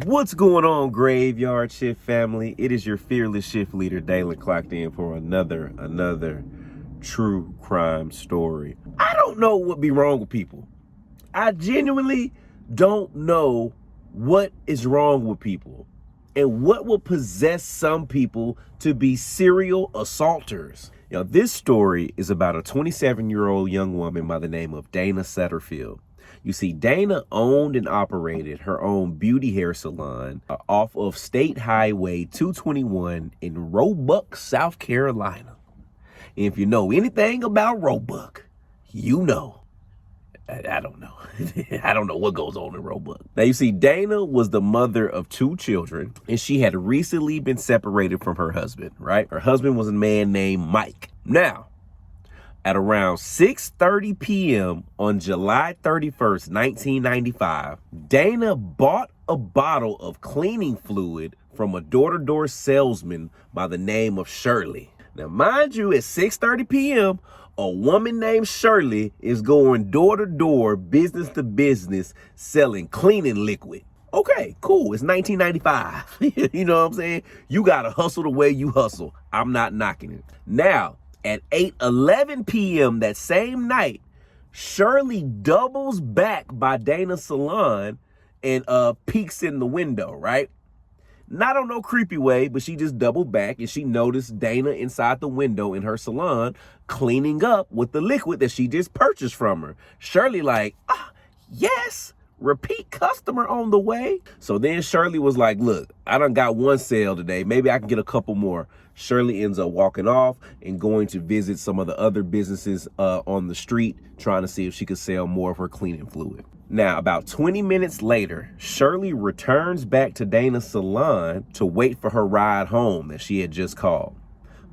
What's going on, Graveyard Shift family? It is your fearless shift leader, Dana, clocked in for another true crime story. I don't know what be wrong with people. I genuinely don't know what is wrong with people and what will possess some people to be serial assaulters. Now, this story is about a 27-year-old young woman by the name of Dana Satterfield. You see, Dana owned and operated her own beauty hair salon off of State Highway 221 in Roebuck, South Carolina. And if you know anything about Roebuck, you know. I don't know. I don't know what goes on in Roebuck. Now, you see, Dana was the mother of 2 children, and she had recently been separated from her husband, right? Her husband was a man named Mike. Now, at around 6:30 p.m. on July 31st, 1995, Dana bought a bottle of cleaning fluid from a door-to-door salesman by the name of Shirley. Now, mind you, at 6:30 p.m., a woman named Shirley is going door-to-door, business-to-business, selling cleaning liquid. Okay, cool. It's 1995. You know what I'm saying? You got to hustle the way you hustle. I'm not knocking it. Now, at 8:11 p.m. that same night, Shirley doubles back by Dana's salon and peeks in the window, right? Not on no creepy way, but she just doubled back and she noticed Dana inside the window in her salon cleaning up with the liquid that she just purchased from her. Shirley like, yes, repeat customer on the way. So then Shirley was like, look, I done got one sale today. Maybe I can get a couple more. Shirley ends up walking off and going to visit some of the other businesses on the street, trying to see if she could sell more of her cleaning fluid. Now, about 20 minutes later, Shirley returns back to Dana's salon to wait for her ride home that she had just called.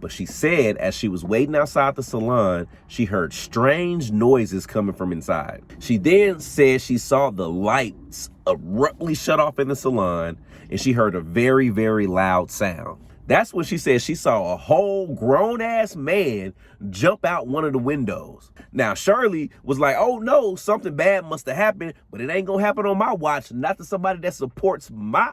But she said as she was waiting outside the salon, she heard strange noises coming from inside. She then said she saw the lights abruptly shut off in the salon and she heard a very, very loud sound. That's when she said she saw a whole grown-ass man jump out one of the windows. Now, Shirley was like, oh no, something bad must have happened, but it ain't gonna happen on my watch, not to somebody that supports my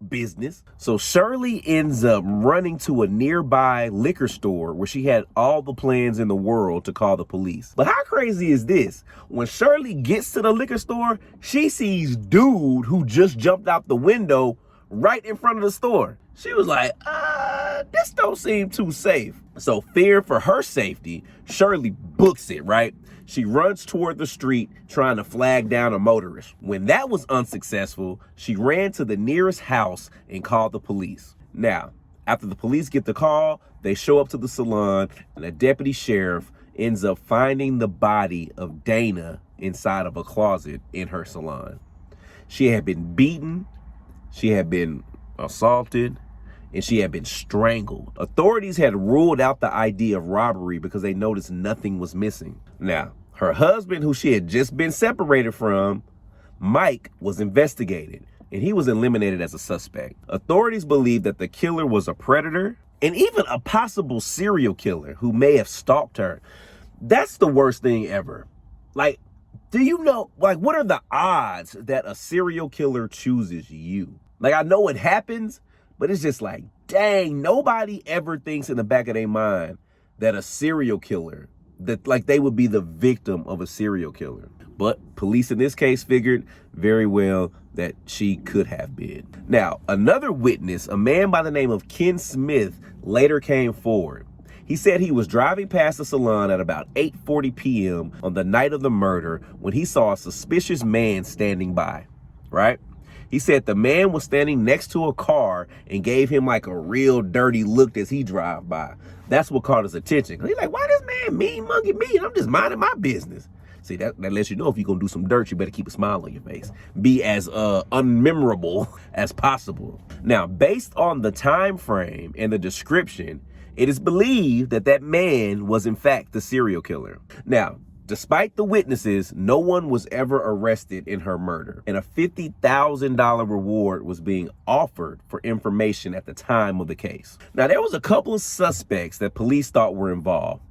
business. So Shirley ends up running to a nearby liquor store where she had all the plans in the world to call the police. But how crazy is this? When Shirley gets to the liquor store, she sees dude who just jumped out the window right in front of the store. She was like, this don't seem too safe. So fearing for her safety, Shirley books it, right? She runs toward the street trying to flag down a motorist. When that was unsuccessful, she ran to the nearest house and called the police. Now, after the police get the call, they show up to the salon and a deputy sheriff ends up finding the body of Dana inside of a closet in her salon. She had been beaten, she had been assaulted, and she had been strangled. Authorities had ruled out the idea of robbery because they noticed nothing was missing. Now, her husband, who she had just been separated from, Mike, was investigated, and he was eliminated as a suspect. Authorities believe that the killer was a predator and even a possible serial killer who may have stalked her. That's the worst thing ever. Like, do you know, like, what are the odds that a serial killer chooses you? Like, I know it happens, but it's just like, dang, nobody ever thinks in the back of their mind that a serial killer, that like they would be the victim of a serial killer. But police in this case figured very well that she could have been. Now, another witness, a man by the name of Ken Smith, later came forward. He said he was driving past the salon at about 8:40 p.m. on the night of the murder when he saw a suspicious man standing by, right? He said the man was standing next to a car and gave him like a real dirty look as he drove by. That's what caught his attention. He's like, why this man mean monkey me? And I'm just minding my business. See, that lets you know if you're going to do some dirt, you better keep a smile on your face. Be as unmemorable as possible. Now, based on the time frame and the description, it is believed that that man was in fact the serial killer. Now, despite the witnesses, no one was ever arrested in her murder, and a $50,000 reward was being offered for information at the time of the case. Now, there was a couple of suspects that police thought were involved.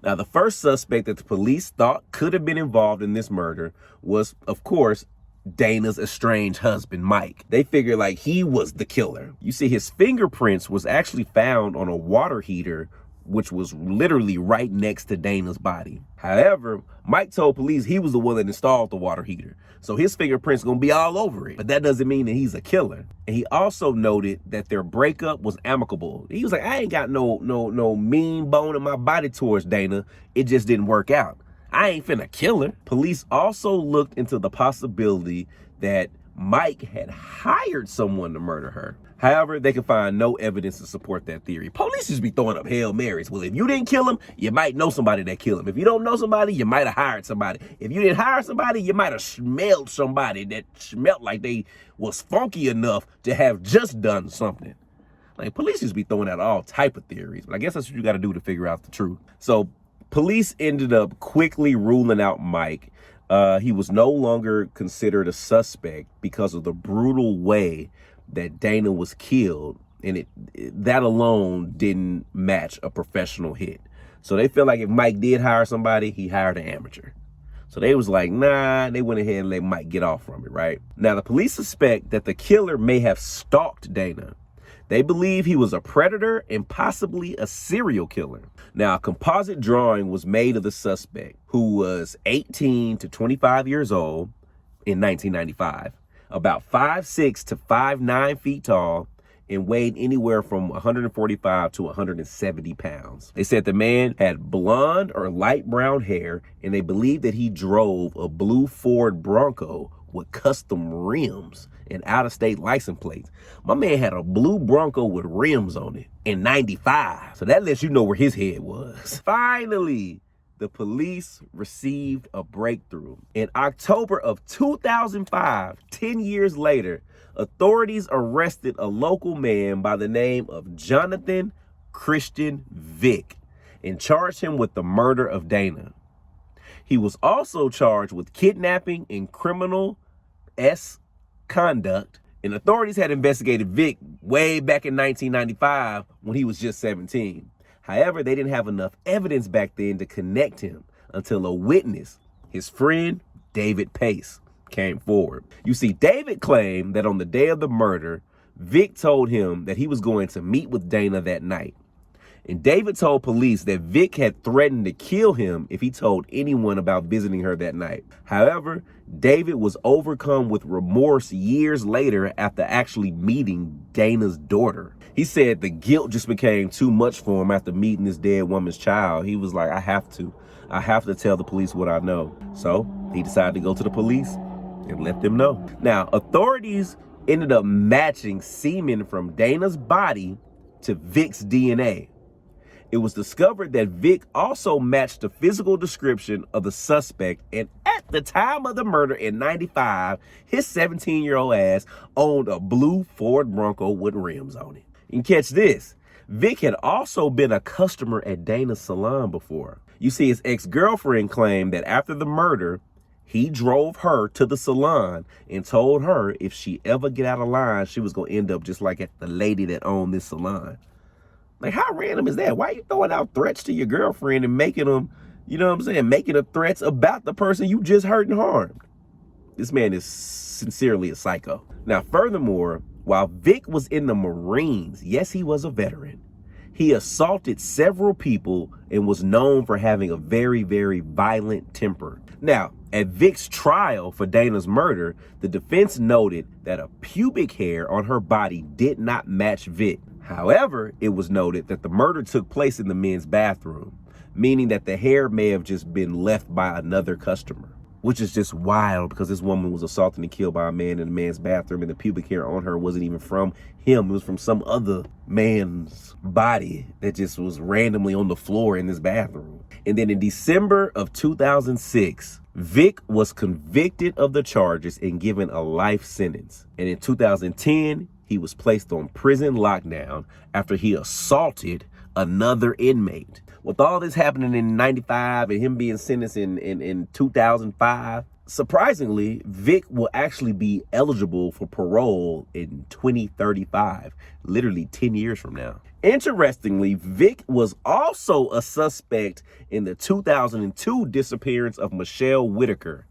Now, the first suspect that the police thought could have been involved in this murder was, of course, Dana's estranged husband, Mike. They figured like he was the killer. You see, his fingerprints was actually found on a water heater, which was literally right next to Dana's body. However, Mike told police he was the one that installed the water heater, so his fingerprints gonna be all over it. But that doesn't mean that he's a killer. And he also noted that their breakup was amicable. He was like, I ain't got no mean bone in my body towards Dana. It just didn't work out. I ain't finna kill her. Police also looked into the possibility that Mike had hired someone to murder her. However, they could find no evidence to support that theory. Police just be throwing up Hail Marys. Well, if you didn't kill him, you might know somebody that killed him. If you don't know somebody, you might have hired somebody. If you didn't hire somebody, you might have smelled somebody that smelled like they was funky enough to have just done something. Like, police just be throwing out all type of theories. But I guess that's what you got to do to figure out the truth. So police ended up quickly ruling out Mike. He was no longer considered a suspect because of the brutal way that Dana was killed, and that alone didn't match a professional hit. So they feel like if Mike did hire somebody, he hired an amateur. So they was like, nah, they went ahead and let Mike get off from it, right? Now, the police suspect that the killer may have stalked Dana. They believe he was a predator and possibly a serial killer. Now, a composite drawing was made of the suspect, who was 18 to 25 years old in 1995, about 5'6" to 5'9" feet tall, and weighed anywhere from 145 to 170 pounds. They said the man had blonde or light brown hair, and they believed that he drove a blue Ford Bronco with custom rims and out-of-state license plates. My man had a blue Bronco with rims on it in 95. So that lets you know where his head was. Finally, the police received a breakthrough. In October of 2005, 10 years later, authorities arrested a local man by the name of Jonathan Christian Vick and charged him with the murder of Dana. He was also charged with kidnapping and criminal conduct, and authorities had investigated Vick way back in 1995 when he was just 17. However, they didn't have enough evidence back then to connect him until a witness, his friend, David Pace, came forward. You see, David claimed that on the day of the murder, Vick told him that he was going to meet with Dana that night. And David told police that Vick had threatened to kill him if he told anyone about visiting her that night. However, David was overcome with remorse years later after actually meeting Dana's daughter. He said the guilt just became too much for him after meeting this dead woman's child. He was like, I have to tell the police what I know. So he decided to go to the police and let them know. Now, authorities ended up matching semen from Dana's body to Vick's DNA. It was discovered that Vick also matched the physical description of the suspect, and at the time of the murder in 95, his 17-year-old ass owned a blue Ford Bronco with rims on it. And catch this, Vick had also been a customer at Dana's salon before. You see, his ex-girlfriend claimed that after the murder, he drove her to the salon and told her if she ever get out of line, she was gonna end up just like the lady that owned this salon. Like, how random is that? Why are you throwing out threats to your girlfriend and making them, you know what I'm saying, making the threats about the person you just hurt and harmed? This man is sincerely a psycho. Now, furthermore, while Vick was in the Marines, yes, he was a veteran, he assaulted several people and was known for having a very, very violent temper. Now, at Vick's trial for Dana's murder, the defense noted that a pubic hair on her body did not match Vick. However, it was noted that the murder took place in the men's bathroom, meaning that the hair may have just been left by another customer, which is just wild because this woman was assaulted and killed by a man in the man's bathroom, and the pubic hair on her wasn't even from him. It was from some other man's body that just was randomly on the floor in this bathroom. And then in December of 2006, Vick was convicted of the charges and given a life sentence. And in 2010, he was placed on prison lockdown after he assaulted another inmate. With all this happening in 95 and him being sentenced in 2005, surprisingly, Vick will actually be eligible for parole in 2035, literally 10 years from now. Interestingly, Vick was also a suspect in the 2002 disappearance of Michelle Whitaker.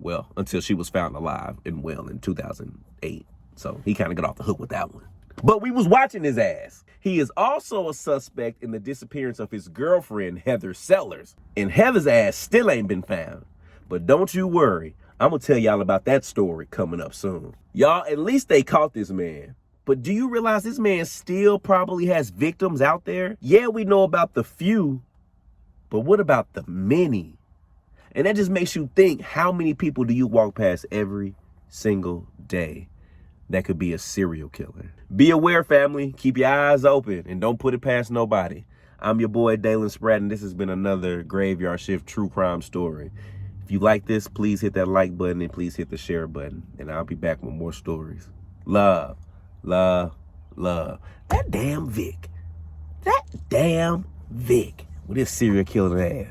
Well, until she was found alive and well in 2008. So he kind of got off the hook with that one. But we was watching his ass. He is also a suspect in the disappearance of his girlfriend, Heather Sellers. And Heather's ass still ain't been found. But don't you worry, I'm gonna tell y'all about that story coming up soon. Y'all, at least they caught this man. But do you realize this man still probably has victims out there? Yeah, we know about the few, but what about the many? And that just makes you think, how many people do you walk past every single day that could be a serial killer? Be aware, family. Keep your eyes open and don't put it past nobody. I'm your boy, Dana Spratt, and this has been another Graveyard Shift true crime story. If you like this, please hit that like button and please hit the share button. And I'll be back with more stories. Love, love, love. That damn Vick with his serial killing ass.